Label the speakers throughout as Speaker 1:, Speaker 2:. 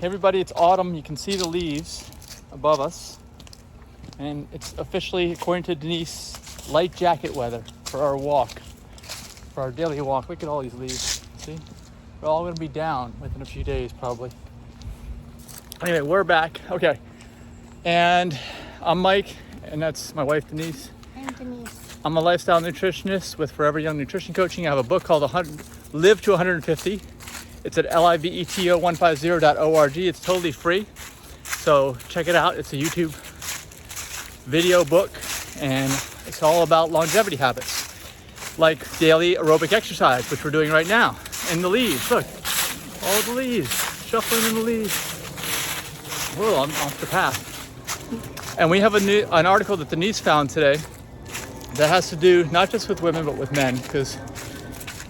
Speaker 1: everybody, it's autumn. You can see the leaves above us. And it's officially, according to Denise, light jacket weather for our walk, for our daily walk. Look at all these leaves. See? They're all going to be down within a few days, probably. Anyway, we're back. Okay. And I'm Mike, and that's my wife, Denise.
Speaker 2: I'm Denise.
Speaker 1: I'm a lifestyle nutritionist with Forever Young Nutrition Coaching. I have a book called Live to 150. It's at liveto150.org. It's totally free. So check it out. It's a YouTube video book, and it's all about longevity habits, like daily aerobic exercise, which we're doing right now. And the leaves, look, all the leaves, shuffling in the leaves. Whoa, I'm off the path. And we have an article that Denise found today that has to do not just with women, but with men, because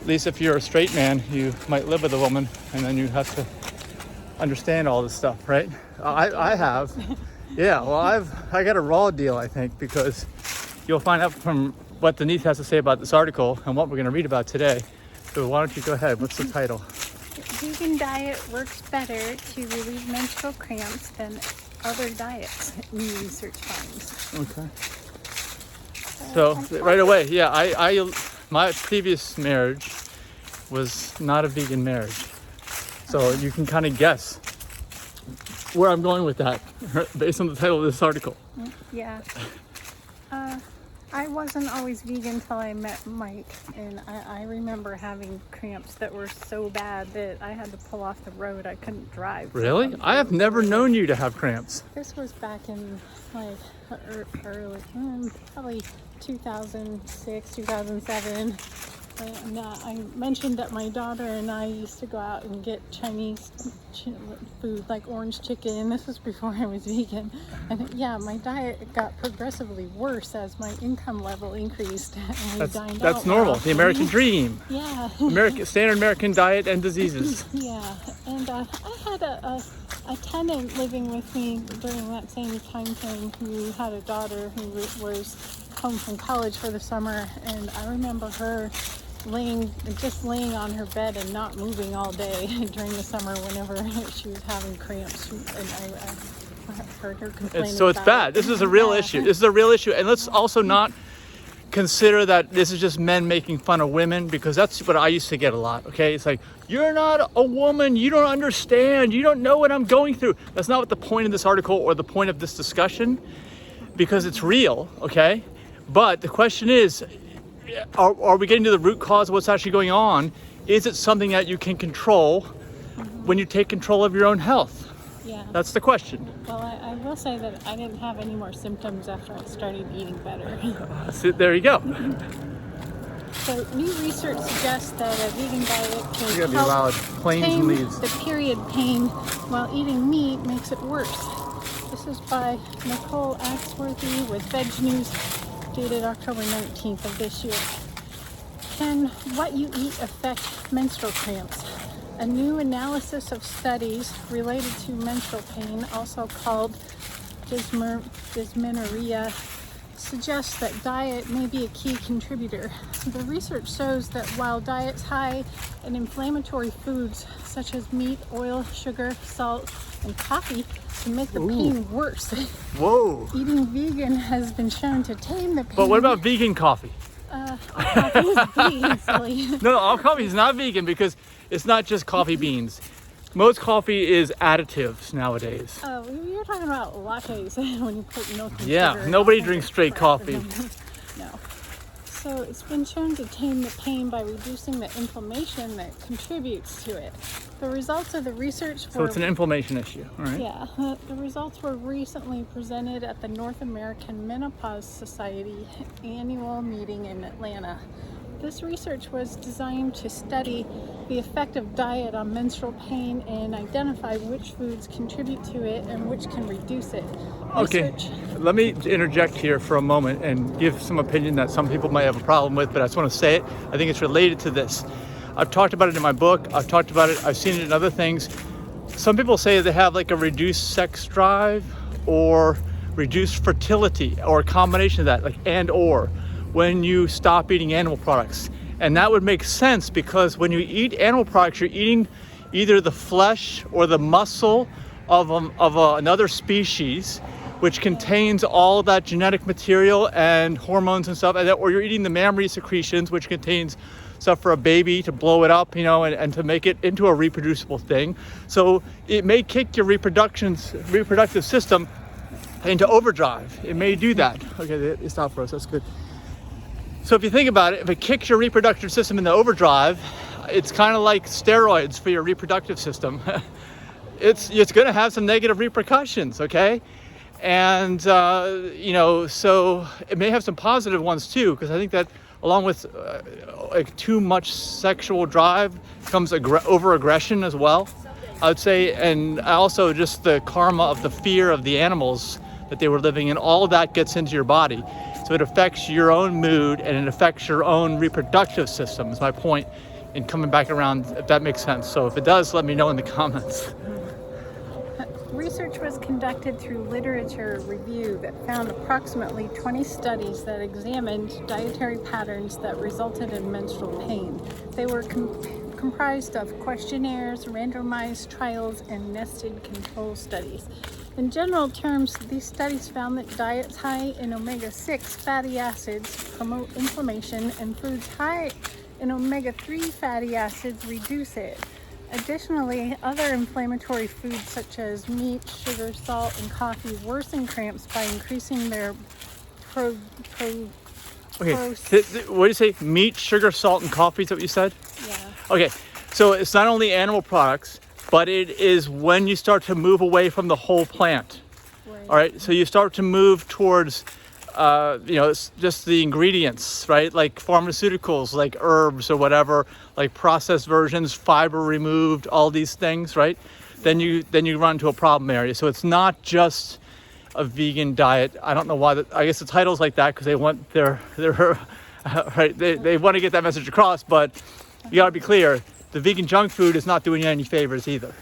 Speaker 1: at least if you're a straight man, you might live with a woman, and then you have to understand all this stuff, right? I have. Yeah, well, I got a raw deal, I think, because you'll find out from what Denise has to say about this article and what we're going to read about today. So why don't you go ahead? What's the title?
Speaker 2: Vegan diet works better to relieve menstrual cramps than other diets, new research finds.
Speaker 1: Okay. So right away, yeah, I my previous marriage was not a vegan marriage. So you can kind of guess where I'm going with that based on the title of this article.
Speaker 2: Yeah. I wasn't always vegan until I met Mike, and I remember having cramps that were so bad that I had to pull off the road. I couldn't drive.
Speaker 1: Really? I have never known you to have cramps.
Speaker 2: This was back in like early, probably 2006, 2007. And I mentioned that my daughter and I used to go out and get Chinese food like orange chicken. This was before I was vegan. And yeah, my diet got progressively worse as my income level increased. And
Speaker 1: that's normal. The American dream.
Speaker 2: Yeah.
Speaker 1: Standard American diet and diseases.
Speaker 2: Yeah. And I had a tenant living with me during that same time frame who had a daughter who was home from college for the summer. And I remember her laying on her bed and not moving all day during the summer whenever she was having cramps, and I heard her complaining.
Speaker 1: So it's bad. This is a real issue. This is a real issue. And let's also not consider that this is just men making fun of women, because that's what I used to get a lot. Okay, it's like, you're not a woman, you don't understand, you don't know what I'm going through. That's not what the point of this article or the point of this discussion, because it's real. Okay, but the question is, are we getting to the root cause of what's actually going on? Is it something that you can control when you take control of your own health?
Speaker 2: Yeah.
Speaker 1: That's the question.
Speaker 2: Well, I will say that I didn't have any more symptoms after I started eating better.
Speaker 1: So there you go.
Speaker 2: So new research suggests that a vegan diet can
Speaker 1: help
Speaker 2: tame the period pain, while eating meat makes it worse. This is by Nicole Axworthy with Veg News, dated October 19th of this year. Can what you eat affect menstrual cramps? A new analysis of studies related to menstrual pain, also called dysmenorrhea, suggests that diet may be a key contributor. The research shows that while diets high in inflammatory foods such as meat, oil, sugar, salt, and coffee can make the pain worse.
Speaker 1: Whoa.
Speaker 2: Eating vegan has been shown to tame the pain.
Speaker 1: But what about vegan coffee?
Speaker 2: Coffee is vegan, silly.
Speaker 1: No, all coffee is not vegan, because it's not just coffee beans. Most coffee is additives nowadays.
Speaker 2: Oh, you're talking about lattes when you put milk and sugar.
Speaker 1: Yeah, nobody drinks straight coffee.
Speaker 2: No. So it's been shown to tame the pain by reducing the inflammation that contributes to it. The results of the research were...
Speaker 1: So it's an inflammation issue, all right?
Speaker 2: Yeah. The results were recently presented at the North American Menopause Society annual meeting in Atlanta. This research was designed to study the effect of diet on menstrual pain and identify which foods contribute to it and which can reduce it.
Speaker 1: Okay, let me interject here for a moment and give some opinion that some people might have a problem with, but I just want to say it. I think it's related to this. I've talked about it in my book. I've talked about it. I've seen it in other things. Some people say they have like a reduced sex drive or reduced fertility, or a combination of that, like and or, when you stop eating animal products. And that would make sense, because when you eat animal products, you're eating either the flesh or the muscle of another species, which contains all that genetic material and hormones and stuff, or you're eating the mammary secretions, which contains stuff for a baby to blow it up, and to make it into a reproducible thing. So it may kick your reproductive system into overdrive. It may do that. Okay, they stopped for us. That's good. So if you think about it, if it kicks your reproductive system into overdrive, it's kind of like steroids for your reproductive system. It's going to have some negative repercussions, okay? And, so it may have some positive ones too, because I think that along with like too much sexual drive comes over-aggression as well, I would say. And also just the karma of the fear of the animals that they were living in, all that gets into your body. So it affects your own mood and it affects your own reproductive system, is my point in coming back around, if that makes sense. So if it does, let me know in the comments.
Speaker 2: Research was conducted through literature review that found approximately 20 studies that examined dietary patterns that resulted in menstrual pain. They were comprised of questionnaires, randomized trials, and nested control studies. In general terms, these studies found that diets high in omega-6 fatty acids promote inflammation, and foods high in omega-3 fatty acids reduce it. Additionally, other inflammatory foods such as meat, sugar, salt, and coffee worsen cramps by increasing their
Speaker 1: Okay, what do you say? Meat, sugar, salt, and coffee, is that what you said?
Speaker 2: Yeah.
Speaker 1: Okay, so it's not only animal products, but it is when you start to move away from the whole plant.
Speaker 2: Right.
Speaker 1: All right, so you start to move towards it's just the ingredients, right? Like pharmaceuticals, like herbs or whatever, like processed versions, fiber removed, all these things, right? Then you run into a problem area. So it's not just a vegan diet. I don't know why. I guess the title's like that because they want their right. They want to get that message across. But you got to be clear: the vegan junk food is not doing you any favors either.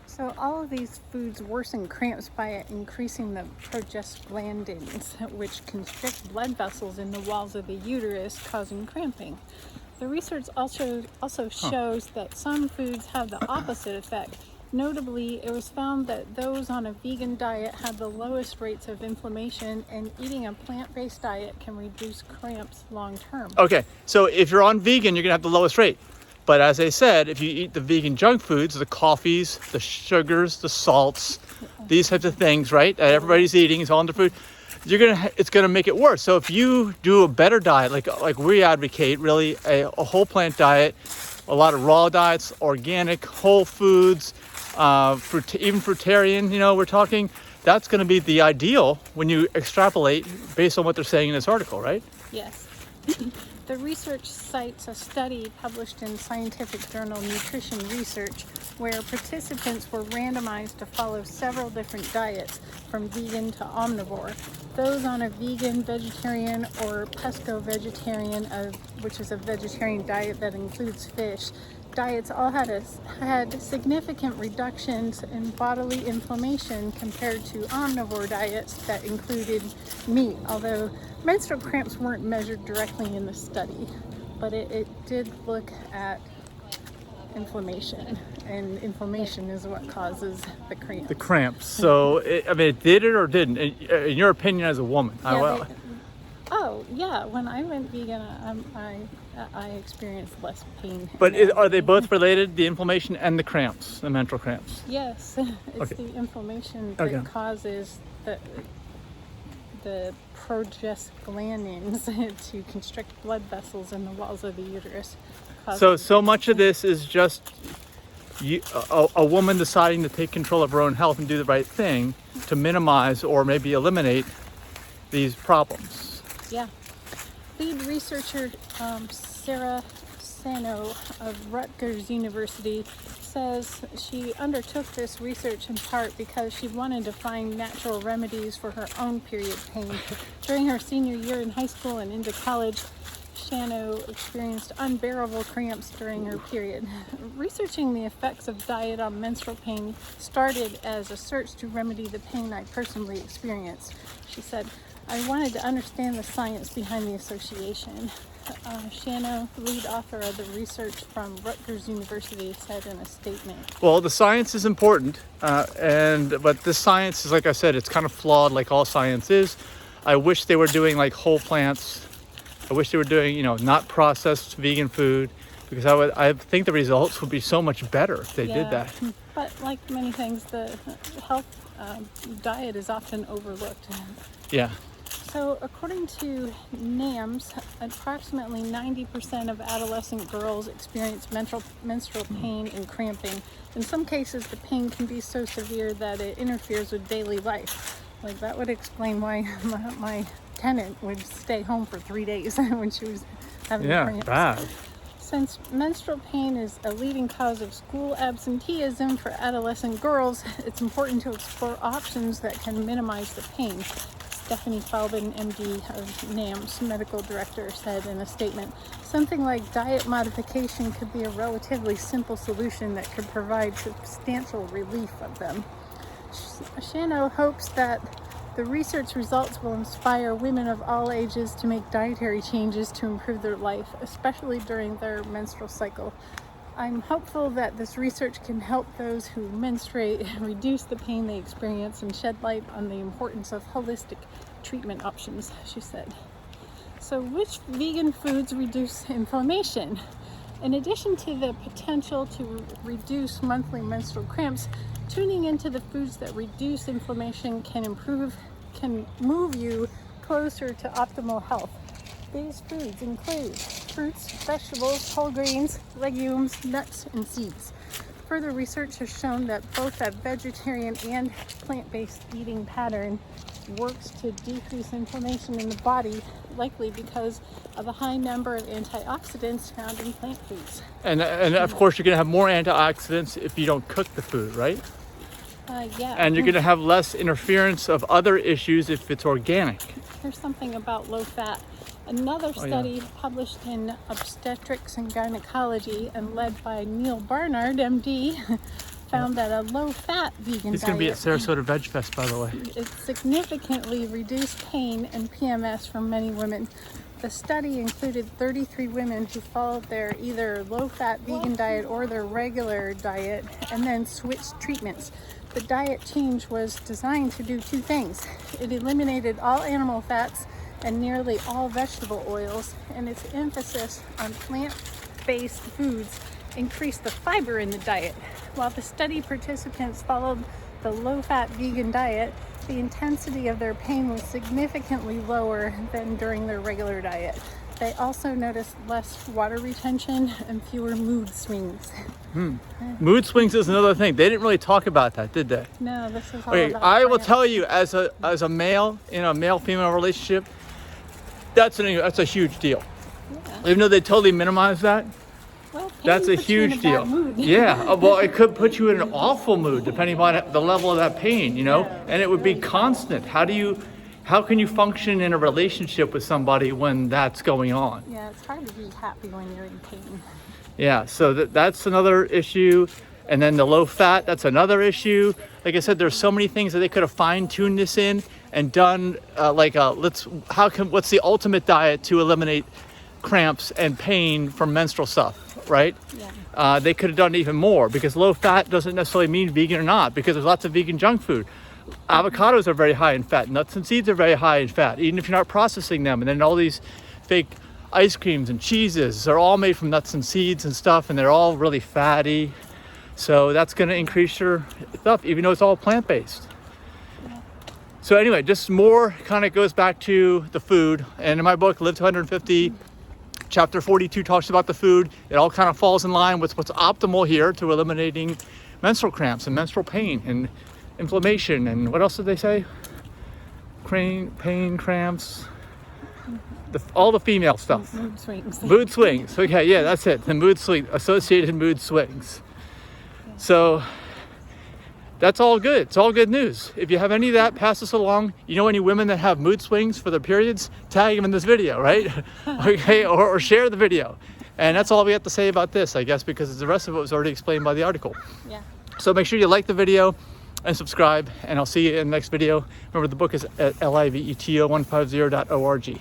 Speaker 2: So all of these foods worsen cramps by increasing the prostaglandins, which constrict blood vessels in the walls of the uterus, causing cramping. The research also shows that some foods have the opposite effect. Notably, it was found that those on a vegan diet had the lowest rates of inflammation, and eating a plant-based diet can reduce cramps long term.
Speaker 1: Okay, so if you're on vegan, you're gonna have the lowest rate. But as I said, if you eat the vegan junk foods, the coffees, the sugars, the salts, these types of things, right, that everybody's eating, it's all in the food, it's gonna make it worse. So if you do a better diet, like we advocate, really a whole plant diet, a lot of raw diets, organic, whole foods, even Frutarian, we're talking, that's gonna be the ideal when you extrapolate based on what they're saying in this article, right?
Speaker 2: Yes. The research cites a study published in scientific journal Nutrition Research, where participants were randomized to follow several different diets, from vegan to omnivore. Those on a vegan, vegetarian, or pesco-vegetarian, which is a vegetarian diet that includes fish, diets all had significant reductions in bodily inflammation compared to omnivore diets that included meat, although menstrual cramps weren't measured directly in the study, but it did look at inflammation, and inflammation is what causes the cramps.
Speaker 1: The cramps. So, it did it or didn't? In your opinion as a woman?
Speaker 2: When I went vegan, I experienced less pain.
Speaker 1: But are they both related, the inflammation and the cramps, the menstrual cramps?
Speaker 2: Yes, it's the inflammation that causes the prostaglandins to constrict blood vessels in the walls of the uterus.
Speaker 1: So much of this is just a woman deciding to take control of her own health and do the right thing to minimize or maybe eliminate these problems.
Speaker 2: Yeah. Lead researcher Sarah Sano of Rutgers University says she undertook this research in part because she wanted to find natural remedies for her own period pain. During her senior year in high school and into college, Shano experienced unbearable cramps during her period. Researching the effects of diet on menstrual pain started as a search to remedy the pain I personally experienced. She said, "I wanted to understand the science behind the association." Shano, the lead author of the research from Rutgers University, said in a statement.
Speaker 1: Well, the science is important, but this science is, like I said, it's kind of flawed, like all science is. I wish they were doing like whole plants. I wish they were doing, not processed vegan food, because I think the results would be so much better if they did that.
Speaker 2: But like many things, the health diet is often overlooked.
Speaker 1: Yeah.
Speaker 2: So according to NAMS, approximately 90% of adolescent girls experience menstrual pain and cramping. In some cases, the pain can be so severe that it interferes with daily life. Like that would explain why my tenant would stay home for 3 days when she was having cramps.
Speaker 1: Yeah, bad.
Speaker 2: Since menstrual pain is a leading cause of school absenteeism for adolescent girls, it's important to explore options that can minimize the pain. Stephanie Falbin, MD of NAMS, medical director, said in a statement, something like diet modification could be a relatively simple solution that could provide substantial relief of them. Shano hopes that the research results will inspire women of all ages to make dietary changes to improve their life, especially during their menstrual cycle. I'm hopeful that this research can help those who menstruate reduce the pain they experience and shed light on the importance of holistic treatment options, she said. So, which vegan foods reduce inflammation? In addition to the potential to reduce monthly menstrual cramps, tuning into the foods that reduce inflammation can move you closer to optimal health. These foods include fruits, vegetables, whole grains, legumes, nuts, and seeds. Further research has shown that both a vegetarian and plant-based eating pattern works to decrease inflammation in the body, likely because of a high number of antioxidants found in plant foods.
Speaker 1: And of course, you're going to have more antioxidants if you don't cook the food, right?
Speaker 2: Yeah.
Speaker 1: And you're going to have less interference of other issues if it's organic.
Speaker 2: There's something about low fat. Another study published in Obstetrics and Gynecology and led by Neil Barnard, MD, found that a low-fat vegan diet...
Speaker 1: He's going to be at Sarasota Veg Fest, by the way.
Speaker 2: It significantly reduced pain and PMS from many women. The study included 33 women who followed their either low-fat vegan diet or their regular diet and then switched treatments. The diet change was designed to do two things. It eliminated all animal fats and nearly all vegetable oils, and its emphasis on plant-based foods increased the fiber in the diet. While the study participants followed the low-fat vegan diet, the intensity of their pain was significantly lower than during their regular diet. They also noticed less water retention and fewer mood swings.
Speaker 1: Mood swings is another thing. They didn't really talk about that, did they?
Speaker 2: No, this is all
Speaker 1: Okay,
Speaker 2: about
Speaker 1: I will
Speaker 2: plants.
Speaker 1: tell you, as a male in a male-female relationship, that's a huge deal.
Speaker 2: Yeah.
Speaker 1: Even though they totally minimize that,
Speaker 2: Well, pain
Speaker 1: that's a
Speaker 2: puts you in
Speaker 1: huge
Speaker 2: a
Speaker 1: deal.
Speaker 2: bad mood.
Speaker 1: Yeah, well, it could put you in an awful mood depending on the level of that pain,
Speaker 2: Yeah,
Speaker 1: and it would be constant. How can you function in a relationship with somebody when that's going on?
Speaker 2: Yeah, it's hard to be happy when you're in pain.
Speaker 1: Yeah, so that's another issue. And then the low fat, that's another issue. Like I said, there's so many things that they could have fine-tuned this in and done what's the ultimate diet to eliminate cramps and pain from menstrual stuff, right?
Speaker 2: Yeah.
Speaker 1: They could have done even more, because low fat doesn't necessarily mean vegan or not, because there's lots of vegan junk food. Avocados are very high in fat. Nuts and seeds are very high in fat, even if you're not processing them. And then all these fake ice creams and cheeses are all made from nuts and seeds and stuff, and they're all really fatty. So that's going to increase your stuff, even though it's all plant-based. So anyway, just more kind of goes back to the food. And in my book, Live to 150, chapter 42 talks about the food. It all kind of falls in line with what's optimal here to eliminating menstrual cramps and menstrual pain and inflammation. And what else did they say? Pain, cramps, all the female stuff.
Speaker 2: Mood swings.
Speaker 1: Mood swings. Okay, yeah, that's it. The mood swing, associated mood swings. So that's all good. It's all good news. If you have any of that, pass this along. You know any women that have mood swings for their periods? Tag them in this video, right? Okay, or share the video. And that's all we have to say about this, I guess, because the rest of it was already explained by the article.
Speaker 2: Yeah.
Speaker 1: So make sure you like the video and subscribe, and I'll see you in the next video. Remember, the book is at liveto150.org.